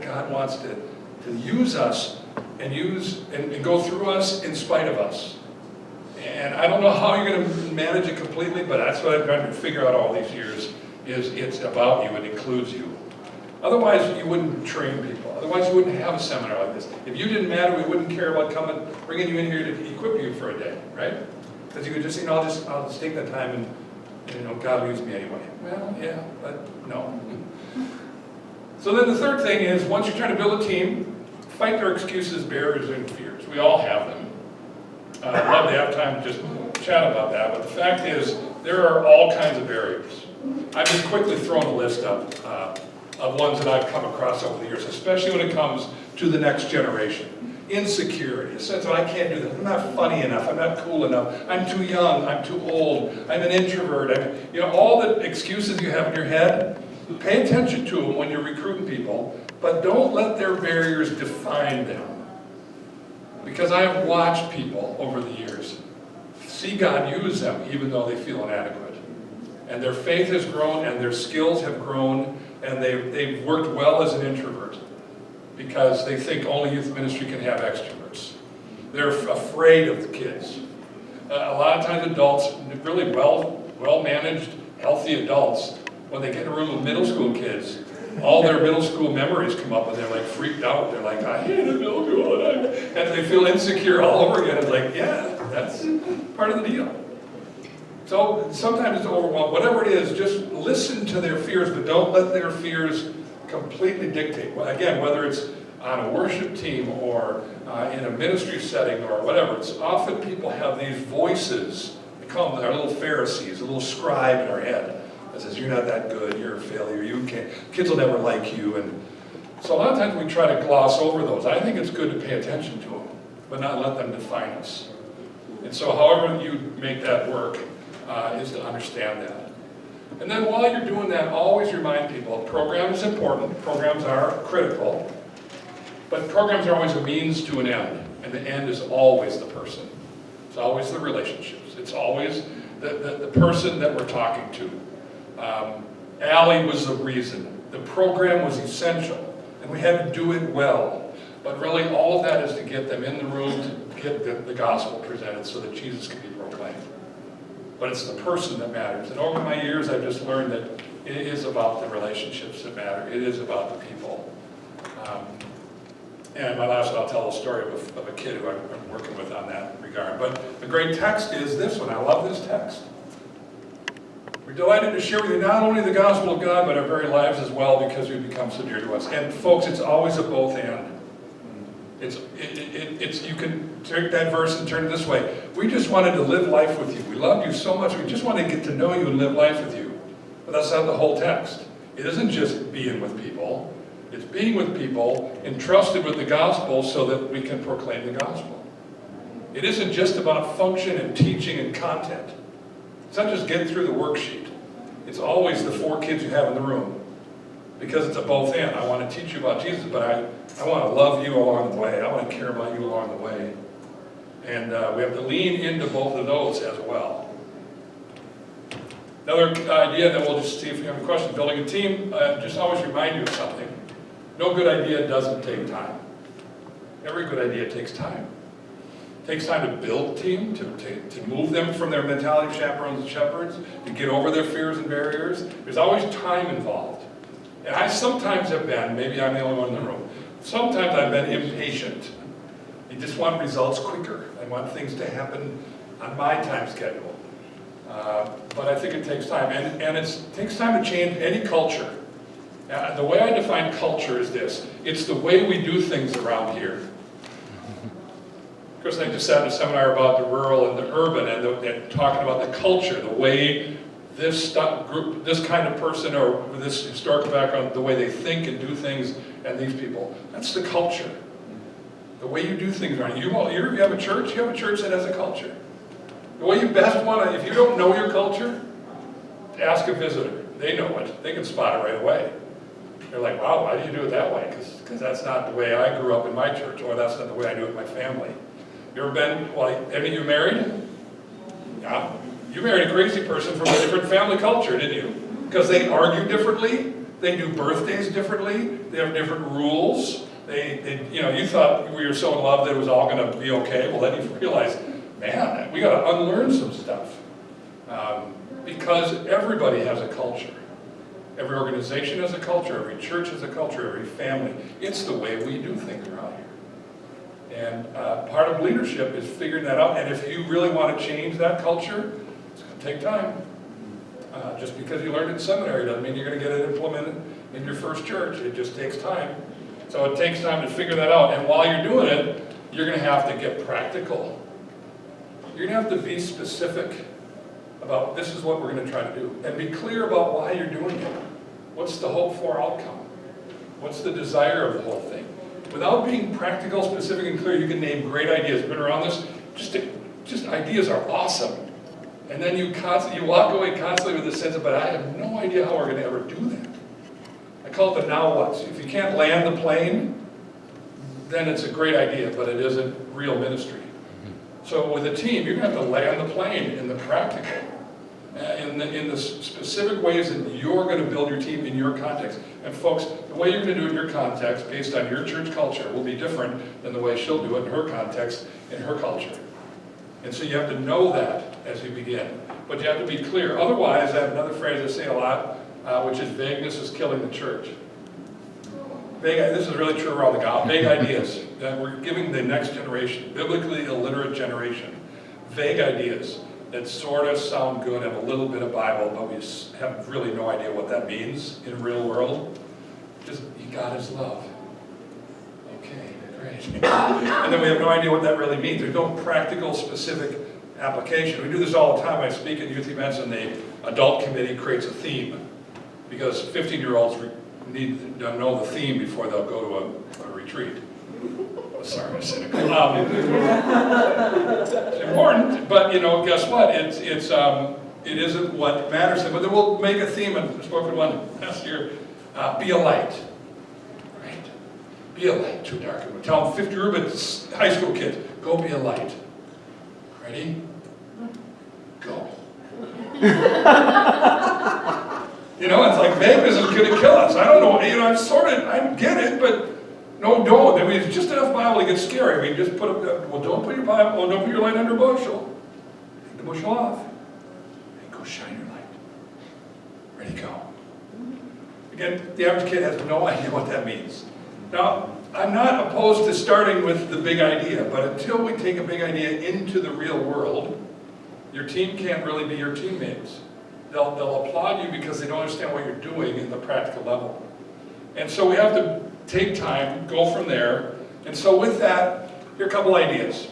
God wants to use us and go through us in spite of us. And I don't know how you're going to manage it completely, but that's what I've tried to figure out all these years, is it's about you, it includes you. Otherwise, you wouldn't train people. Otherwise, you wouldn't have a seminar like this. If you didn't matter, we wouldn't care about bringing you in here to equip you for a day, right? Because you could just say, no, I'll just take that time and God will use me anyway. Well, yeah, but no. So then the third thing is, once you're trying to build a team, fight their excuses, barriers, and fears. We all have them. I'd love to have time to just chat about that, but the fact is, there are all kinds of barriers. I've just quickly thrown a list up of ones that I've come across over the years, especially when it comes to the next generation. Insecurity, a sense of I can't do this, I'm not funny enough, I'm not cool enough, I'm too young, I'm too old, I'm an introvert. All the excuses you have in your head, pay attention to them when you're recruiting people, but don't let their barriers define them. Because I have watched people over the years see God use them even though they feel inadequate. And their faith has grown and their skills have grown and they've worked well as an introvert because they think only youth ministry can have extroverts. They're afraid of the kids. A lot of times adults, really well-managed, healthy adults, when they get in a room with middle school kids, all their middle school memories come up and they're like freaked out. They're like, I hated middle school all the time. And they feel insecure all over again. It's like, yeah, that's part of the deal. So sometimes it's overwhelmed. Whatever it is, just listen to their fears, but don't let their fears completely dictate. Again, whether it's on a worship team or in a ministry setting or whatever, it's often people have these voices. They call them our little Pharisees, a little scribe in our head. That says, you're not that good, you're a failure, you can't, kids will never like you. And so a lot of times we try to gloss over those. I think it's good to pay attention to them, but not let them define us. And so however you make that work is to understand that. And then while you're doing that, always remind people, program is important, programs are critical, but programs are always a means to an end, and the end is always the person. It's always the relationships. It's always the person that we're talking to. Allie was the reason. The program was essential, and we had to do it well. But really, all of that is to get them in the room, to get the gospel presented so that Jesus can be proclaimed. But it's the person that matters. And over my years, I've just learned that it is about the relationships that matter. It is about the people. And my last one, I'll tell a story of a kid who I'm working with on that regard. But the great text is this one. I love this text. We're delighted to share with you not only the gospel of God, but our very lives as well, because you become so dear to us. And folks, it's always a both and. You can take that verse and turn it this way. We just wanted to live life with you. We loved you so much. We just want to get to know you and live life with you. But that's not the whole text. It isn't just being with people. It's being with people entrusted with the gospel so that we can proclaim the gospel. It isn't just about function and teaching and content. It's not just getting through the worksheet. It's always the 4 kids you have in the room. Because it's a both and. I want to teach you about Jesus, but I want to love you along the way. I want to care about you along the way. And we have to lean into both of those as well. Another idea that we'll just see if you have a question. Building a team, just always remind you of something. No good idea doesn't take time. Every good idea takes time. It takes time to build a team, to move them from their mentality of chaperones and shepherds, to get over their fears and barriers. There's always time involved. And I sometimes have been, maybe I'm the only one in the room, sometimes I've been impatient. I just want results quicker. I want things to happen on my time schedule. But I think it takes time. And it takes time to change any culture. The way I define culture is this. It's the way we do things around here. Of course, I just sat in a seminar about the rural and the urban and talking about the culture, the way this group, this kind of person or with this historical background, the way they think and do things, and these people. That's the culture. The way you do things around you. You have a church that has a culture. The way you best want to, if you don't know your culture, ask a visitor. They know it. They can spot it right away. They're like, wow, why do you do it that way? Because that's not the way I grew up in my church, or that's not the way I do it in my family. You ever been, any of you married? Yeah. You married a crazy person from a different family culture, didn't you? Because they argue differently, They do birthdays differently. They have different rules. You thought we were so in love that it was all going to be okay. Well, then you realize, man, we got to unlearn some stuff. Because everybody has a culture. Every organization has a culture. Every church has a culture. Every family. It's the way we do things around here. And part of leadership is figuring that out. And if you really want to change that culture, it's going to take time. Just because you learned it in seminary doesn't mean you're going to get it implemented in your first church. It just takes time. So it takes time to figure that out. And while you're doing it, you're going to have to get practical. You're going to have to be specific about this is what we're going to try to do. And be clear about why you're doing it. What's the hope for outcome? What's the desire of the whole thing? Without being practical, specific, and clear, you can name great ideas. Been around this? Just ideas are awesome. And then you walk away constantly with the sense of, but I have no idea how we're going to ever do that. I call it the now what's. If you can't land the plane, then it's a great idea, but it isn't real ministry. So with a team, you're going to have to land the plane in the practical, in the specific ways that you're going to build your team in your context. And folks, the way you're going to do it in your context, based on your church culture, will be different than the way she'll do it in her context, in her culture. And so you have to know that as you begin. But you have to be clear. Otherwise, I have another phrase I say a lot, which is vagueness is killing the church. This is really true around the gospel. Vague ideas. We're giving the next generation, biblically illiterate generation, vague ideas that sort of sound good, have a little bit of Bible, but we have really no idea what that means in real world. Just, God is love. Okay, great. And then we have no idea what that really means. There's no practical, specific application. We do this all the time. I speak at youth events, and the adult committee creates a theme, because 15-year-olds need to know the theme before they'll go to a retreat. Sorry, I'm cynical. It's important, but guess what? It isn't what matters. But then we'll make a theme, and I spoke with one last year, be a light. Right? Be a light, too dark. We'll tell them 50 Rubens, high school kids, go be a light. Ready? Go. It's like vagueness is going to kill us. I don't know, I get it, but no, don't. I mean, it's just enough Bible to get scary. I mean, just don't put your Bible, don't put your light under a bushel. Take the bushel off. And go shine your light. Ready, go. Again, the average kid has no idea what that means. Now, I'm not opposed to starting with the big idea, but until we take a big idea into the real world, your team can't really be your teammates. They'll applaud you because they don't understand what you're doing in the practical level. And so we have to take time, go from there. And so with that, here are a couple ideas.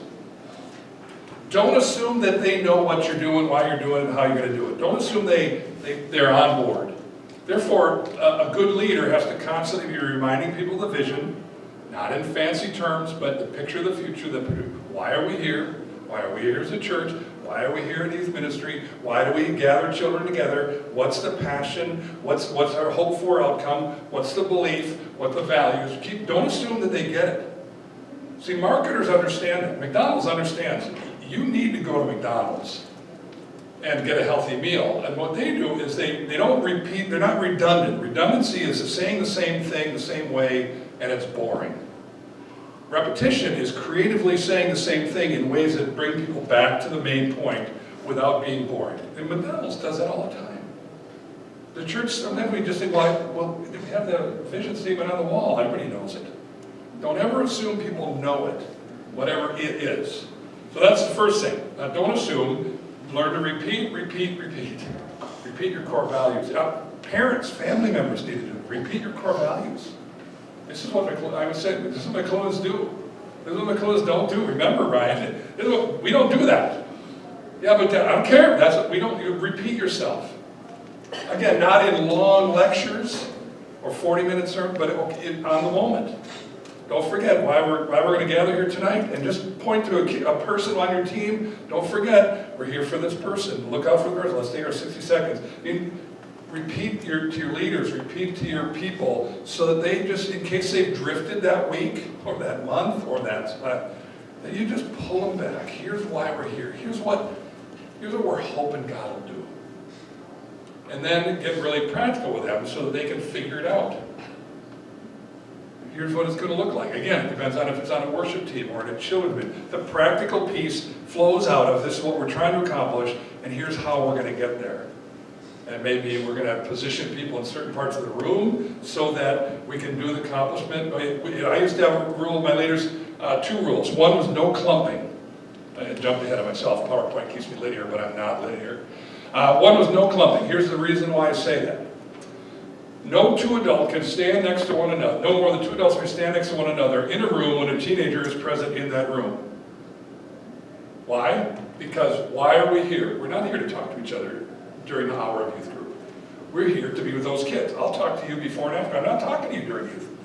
Don't assume that they know what you're doing, why you're doing it, and how you're going to do it. Don't assume they're on board. Therefore, a good leader has to constantly be reminding people of the vision, not in fancy terms, but the picture of the future. Why are we here? Why are we here as a church? Why are we here in youth ministry? Why do we gather children together? What's the passion? What's our hope for outcome? What's the belief? What the values? Don't assume that they get it. See, marketers understand it. McDonald's understands it. You need to go to McDonald's and get a healthy meal. And what they do is they don't repeat, they're not redundant. Redundancy is saying the same thing the same way, and it's boring. Repetition is creatively saying the same thing in ways that bring people back to the main point without being boring. And McDonald's does that all the time. The church, sometimes we just think, well, we have the vision statement on the wall. Everybody knows it. Don't ever assume people know it, whatever it is. So that's the first thing. Don't assume. Learn to repeat. Repeat your core values. Parents, family members need to do it. Repeat your core values. This is what I would say, this is what McLuens do. This is what McLuens don't do. Remember, Ryan, we don't do that. Yeah, but I don't care. That's what we don't. You repeat yourself. Again, not in long lectures or 40-minute sermon, but on the moment. Don't forget why we're going to gather here tonight, and just point to a person on your team. Don't forget, we're here for this person. Look out for the person. Let's take our 60 seconds. Repeat to your leaders, repeat to your people, so that they just, in case they've drifted that week, or that month, or that you just pull them back. Here's why we're here. Here's what we're hoping God will do. and then get really practical with them so that they can figure it out. Here's what it's going to look like. Again, it depends on if it's on a worship team or in a children's meeting. The practical piece flows out of this is what we're trying to accomplish, and here's how we're going to get there. And maybe we're going to position people in certain parts of the room so that we can do the accomplishment. I used to have a rule with my leaders, 2 rules. One was no clumping. I jumped ahead of myself. PowerPoint keeps me linear, but I'm not linear. One was no clumping. Here's the reason why I say that. No 2 adults can stand next to one another. No more than 2 adults can stand next to one another in a room when a teenager is present in that room. Why? Because why are we here? We're not here to talk to each other during the hour of youth group. We're here to be with those kids. I'll talk to you before and after. I'm not talking to you during youth group.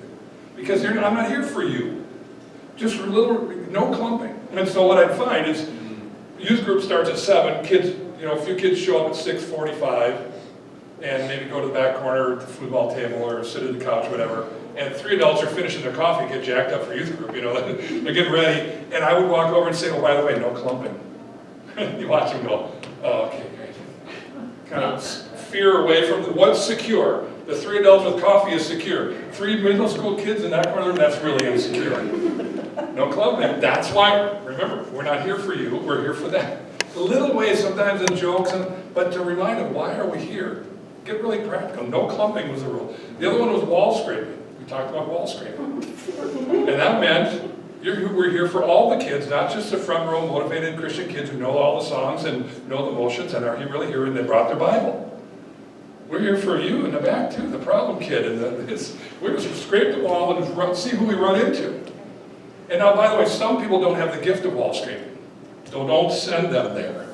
Because I'm not here for you. Just for no clumping. And so what I'd find is youth group starts at 7. Kids, a few kids show up at 6:45. And maybe go to the back corner at the football table or sit at the couch or whatever. And 3 adults are finishing their coffee and get jacked up for youth group, they're getting ready. And I would walk over and say, oh, by the way, no clumping. You watch them go, oh, okay, great. Kind of fear away from what's secure. The 3 adults with coffee is secure. 3 middle school kids in that corner, that's really insecure. No clumping. That's why, remember, we're not here for you, we're here for them. The little ways sometimes in jokes, but to remind them, why are we here? Get really practical. No clumping was the rule. The other one was wall scraping. We talked about wall scraping. And that meant we're here for all the kids, not just the front row motivated Christian kids who know all the songs and know the motions and are really here and they brought their Bible. We're here for you in the back too, the problem kid. And we're just scrape the wall and see who we run into. And now, by the way, some people don't have the gift of wall scraping. So don't send them there.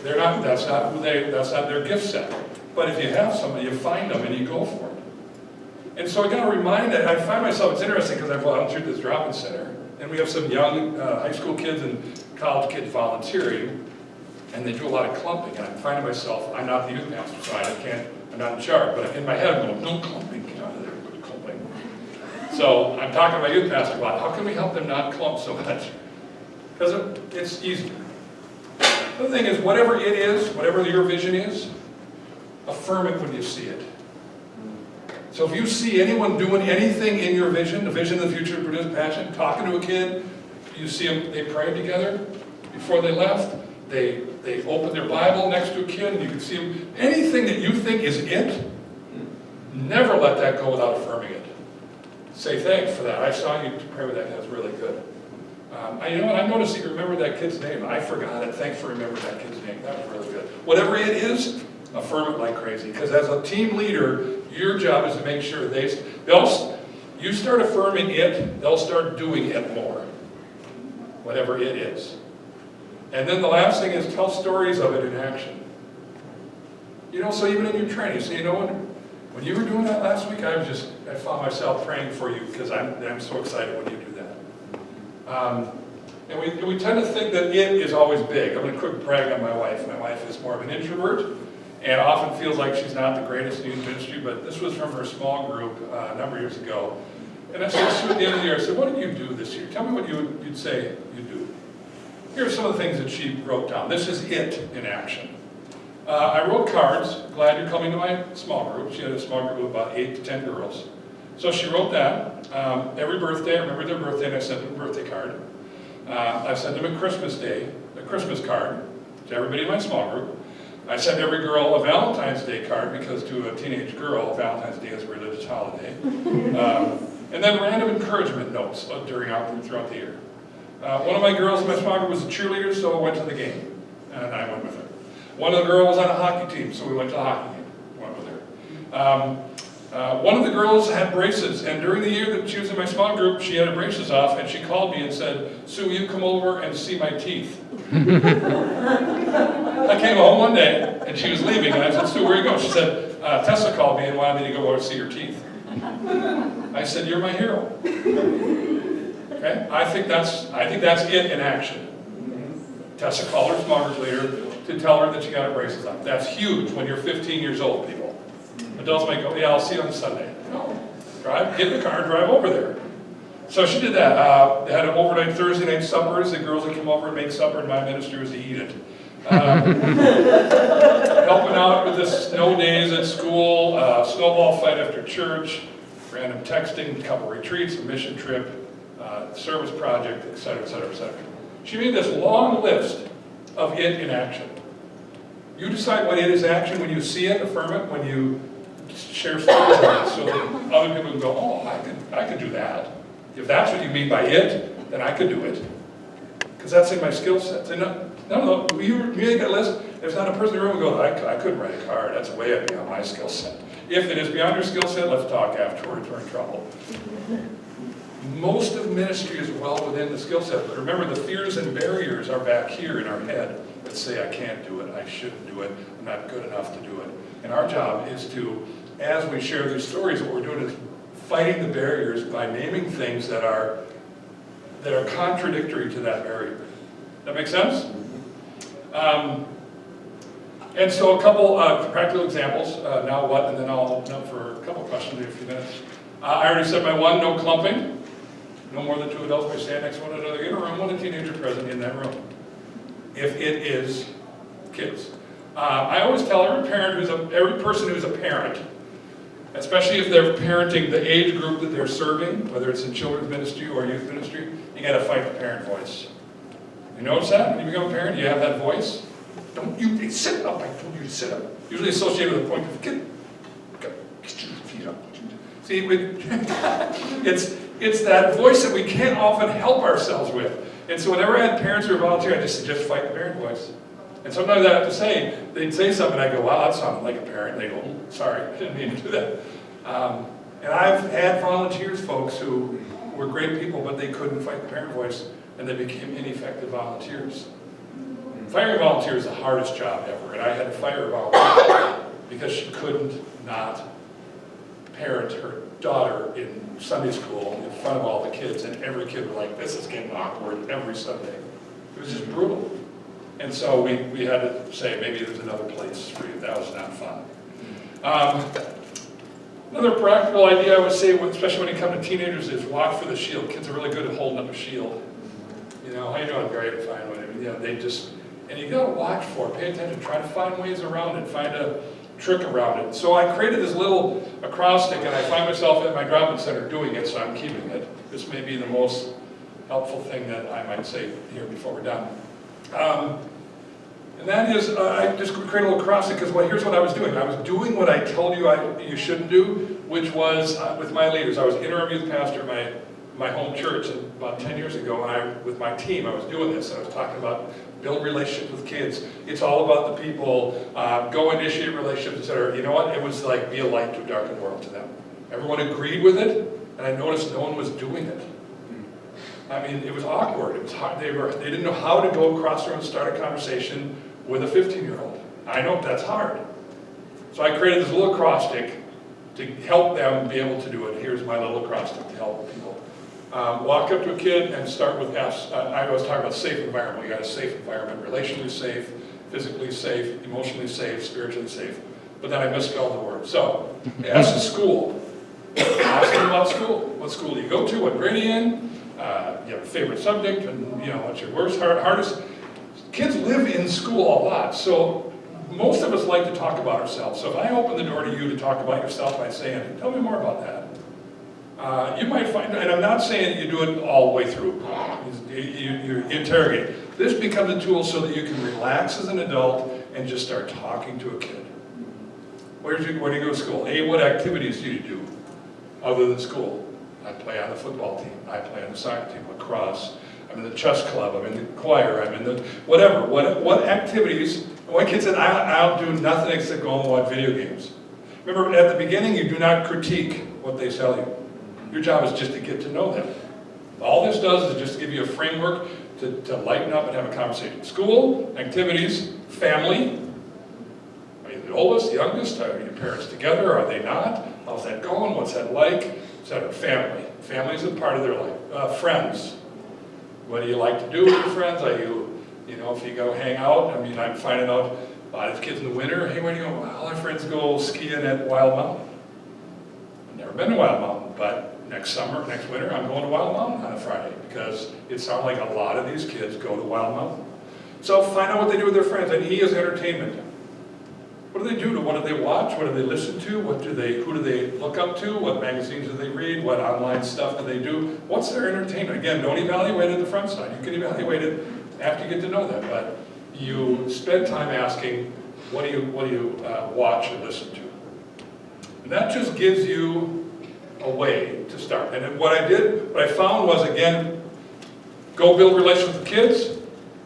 That's not their gift set. But if you have somebody, you find them and you go for it. And so I got to remind that. I find myself, it's interesting because I volunteered at this drop-in center, and we have some young high school kids and college kids volunteering, and they do a lot of clumping. And I'm finding myself, I'm not the youth pastor, so I'm not in charge, but in my head I'm going, no clumping, get out of there, quit clumping. So I'm talking to my youth pastor about how can we help them not clump so much? Because it's easy. The thing is, whatever it is, whatever your vision is, affirm it when you see it. So if you see anyone doing anything in your vision, the vision of the future produces passion, talking to a kid, you see them, they prayed together before they left, they opened their Bible next to a kid, and you can see them, anything that you think is it, never let that go without affirming it. Say thanks for that. I saw you pray with that, that's really good. I noticed that you remembered that kid's name. I forgot it. Thanks for remembering that kid's name. That was really good. Whatever it is, affirm it like crazy. Because as a team leader, your job is to make sure you start affirming it, they'll start doing it more. Whatever it is. And then the last thing is tell stories of it in action. So even in your training, when you were doing that last week, I found myself praying for you because I'm so excited when you do that. And we tend to think that it is always big. I'm going to quick brag on my wife. My wife is more of an introvert and often feels like she's not the greatest in youth ministry, but this was from her small group a number of years ago. And I said to her at the end of the year, I said, what did you do this year? Tell me what you'd say you do. Here are some of the things that she wrote down. This is it in action. I wrote cards, glad you're coming to my small group. She had a small group of about 8 to 10 girls. So she wrote that. Every birthday, I remember their birthday, and I sent them a birthday card. I sent them a Christmas card to everybody in my small group. I sent every girl a Valentine's Day card because to a teenage girl, Valentine's Day is a religious holiday. And then random encouragement notes throughout the year. One of my girls in my small group was a cheerleader, so I went to the game, and I went with her. One of the girls was on a hockey team, so we went to the hockey game, went with her. One of the girls had braces, and during the year that she was in my small group, she had her braces off, and she called me and said, Sue, will you come over and see my teeth? I came home one day, and she was leaving, and I said, Sue, where are you going? She said, Tessa called me and wanted me to go over and see her teeth. I said, you're my hero. Okay? I think that's it in action. Tessa called her small group leader to tell her that she got her braces on. That's huge when you're 15 years old, people. Adults might go, yeah, I'll see you on Sunday. No. Get in the car and drive over there. So she did that. They had an overnight Thursday night suppers. The girls would come over and make supper, and my ministry was to eat it. Helping out with the snow days at school, snowball fight after church, random texting, a couple retreats, a mission trip, service project, et cetera, et cetera, et cetera. She made this long list of it in action. You decide what it is action when you see it, affirm it, when you share stories of it, so that other people can go, oh, I could do that. If that's what you mean by it, then I could do it. Because that's in my skill sets. And none of those, you make that list, there's not a person in the room who goes, I couldn't write a card, that's way beyond my skill set. If it is beyond your skill set, let's talk afterwards, we're in trouble. Most of ministry is well within the skill set, but remember the fears and barriers are back here in our head that say I can't do it, I shouldn't do it, I'm not good enough to do it. And our job is to, as we share these stories, what we're doing is fighting the barriers by naming things that are contradictory to that barrier. That make sense? And so a couple practical examples, now what, and then I'll open up for a couple questions in a few minutes. I already said my one, no clumping. No more than two adults may stand next to one another in a room with a teenager present in that room. If it is kids. I always tell every person who's a parent, especially if they're parenting the age group that they're serving, whether it's in children's ministry or youth ministry, you gotta fight the parent voice. You notice that? When you become a parent, you have that voice. Don't you sit up, I told you to sit up. Usually associated with a point of, get your feet up. See, it's that voice that we can't often help ourselves with. And so whenever I had parents who were volunteer, I just suggest fight the parent voice. And sometimes I have to say, they'd say something, and I go, wow, that sounded like a parent. And they go, sorry, I didn't mean to do that. And I've had volunteers, folks, who were great people, but they couldn't fight the parent voice, and they became ineffective volunteers. Firing a volunteer is the hardest job ever, and I had to fire a volunteer because she couldn't not parent her daughter in Sunday school in front of all the kids, and every kid was like, this is getting awkward every Sunday. It was just brutal. And so we had to say, maybe there's another place for you. That was not fun. Another practical idea I would say, especially when you come to teenagers, is watch for the shield. Kids are really good at holding up a shield. You know, how you doing? Great, fine, whatever. You know, they just, and you gotta watch for it, pay attention, try to find ways around it, find a trick around it. So I created this little acrostic, and I find myself at my drop-in center doing it, so I'm keeping it. This may be the most helpful thing that I might say here before we're done. And that is, I just created a little acrostic because here's what I was doing. I was doing what I told you you shouldn't do, which was with my leaders. I was interim youth pastor at my home church about 10 years ago, and with my team, I was doing this. I was talking about build relationships with kids. It's all about the people, go initiate relationships, etc. You know what? It was like be a light to a darkened world to them. Everyone agreed with it, and I noticed no one was doing it. I mean, it was awkward. It was hard. They didn't know how to go across the room and start a conversation with a 15-year-old. I know that's hard. So I created this little acrostic to help them be able to do it. Here's my little acrostic to help people. Walk up to a kid and start with S. I was talking about safe environment. We got a safe environment, relationally safe, physically safe, emotionally safe, spiritually safe. But then I misspelled the word. So, S is school. Ask them about school. What school do you go to? What grade are you in? You have a favorite subject, and you know what's your worst, hardest. Kids live in school a lot, so most of us like to talk about ourselves. So if I open the door to you to talk about yourself by saying, tell me more about that, you might find, and I'm not saying that you do it all the way through, you interrogate. This becomes a tool so that you can relax as an adult and just start talking to a kid. Where do you go to school? Hey, what activities do you do other than school? I play on the football team, I play on the soccer team, lacrosse, I'm in the chess club, I'm in the choir, I'm in the whatever. What activities? One kid said, I'll do nothing except go and watch video games. Remember, at the beginning, you do not critique what they tell you. Your job is just to get to know them. All this does is just give you a framework to lighten up and have a conversation. School, activities, family. Are you the oldest, the youngest? Are your parents together? Are they not? How's that going? What's that like? Etc. Family. Family is a part of their life. Friends. What do you like to do with your friends? Are you know, if you go hang out, I mean, I'm finding out a lot of kids in the winter, hey, where do you go? Well, our friends go skiing at Wild Mountain. I've never been to Wild Mountain, but next winter, I'm going to Wild Mountain on a Friday because it sounds like a lot of these kids go to Wild Mountain. So find out what they do with their friends, and E is entertainment. What do they do? What do they watch? What do they listen to? Who do they look up to? What magazines do they read? What online stuff do they do? What's their entertainment? Again, don't evaluate it at the front side. You can evaluate it after you get to know them, but you spend time asking, what do you watch and listen to? And that just gives you a way to start. And what I found was, again, go build relations with kids,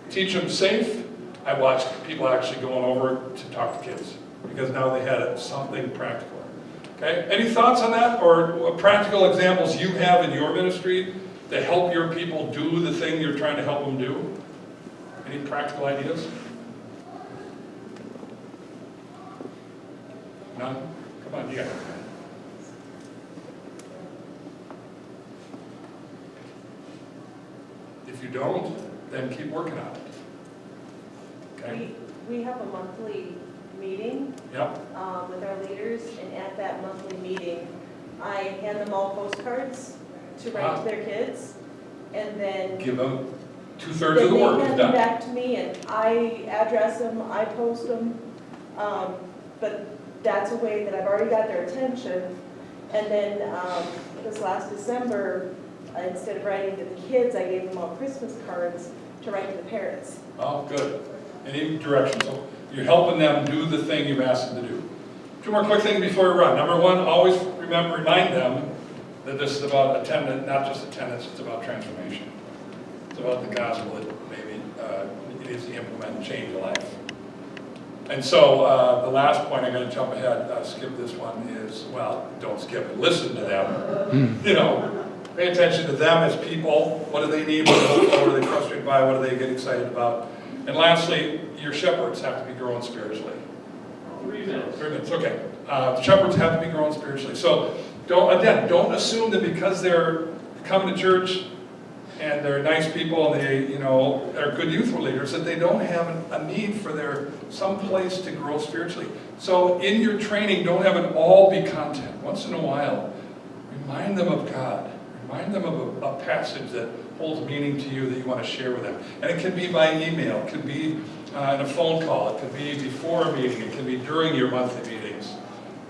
teach them safe. I watched people actually going over to talk to kids because now they had something practical. Okay, any thoughts on that, or practical examples you have in your ministry to help your people do the thing you're trying to help them do? Any practical ideas? None? Come on, you got it. If you don't, then keep working on it. Okay? We have a monthly meeting Yep. with our leaders, and at that monthly meeting, I hand them all postcards to write to their kids, and then Give them 2/3 of the work is they hand them done. back to me, and I address them, I post them, but that's a way that I've already got their attention. And then this last December, instead of writing to the kids, I gave them all Christmas cards to write to the parents. Oh, good. Any direction. So you're helping them do the thing you've asked them to do. Two more quick things before we run. Number one, always remind them that this is about attendance, not just attendance, it's about transformation. It's about the gospel that maybe it needs to implement and change a life. And so the last point, I'm going to jump ahead, skip this one, is, well, don't skip it, listen to them. You know, pay attention to them as people. What do they need? What are they frustrated by? What do they get excited about? And lastly, your shepherds have to be growing spiritually. 3 minutes. 3 minutes, okay. Shepherds have to be growing spiritually. So don't assume that because they're coming to church and they're nice people and they, are good youth leaders, that they don't have a need for some place to grow spiritually. So in your training, don't have it all be content. Once in a while, remind them of God. Remind them of a passage that holds meaning to you that you want to share with them. And it can be by email, it could be in a phone call, it could be before a meeting, it can be during your monthly meetings.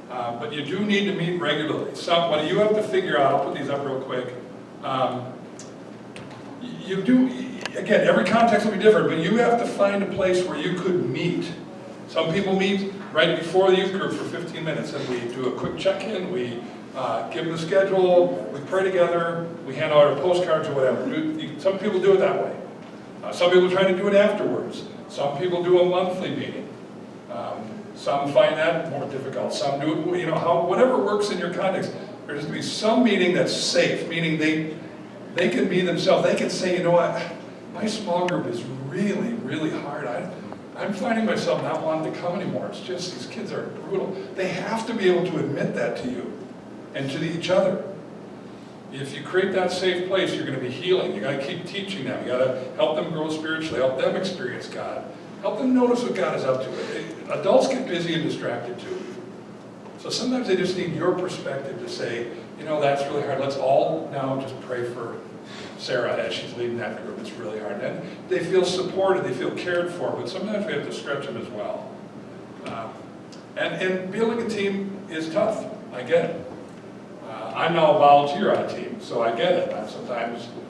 But you do need to meet regularly. What you have to figure out, I'll put these up real quick. You do, again, every context will be different, but you have to find a place where you could meet. Some people meet right before the youth group for 15 minutes, and we do a quick check-in, we give them the schedule, we pray together, we hand out our postcards or whatever. Some people do it that way. Some people try to do it afterwards. Some people do a monthly meeting. Some find that more difficult. Some do it, whatever works in your context. There has to be some meeting that's safe, meaning they can be themselves. They can say, my small group is really, really hard. I'm finding myself not wanting to come anymore. It's just these kids are brutal. They have to be able to admit that to you and to each other. If you create that safe place, you're going to be healing. You got to keep teaching them. You got to help them grow spiritually, help them experience God, help them notice what God is up to. Adults get busy and distracted too. So sometimes they just need your perspective to say, that's really hard. Let's all now just pray for Sarah as she's leading that group. It's really hard. And they feel supported, they feel cared for, but sometimes we have to stretch them as well. And building a team is tough. I get it. I'm now a volunteer on a team, so I get it. Sometimes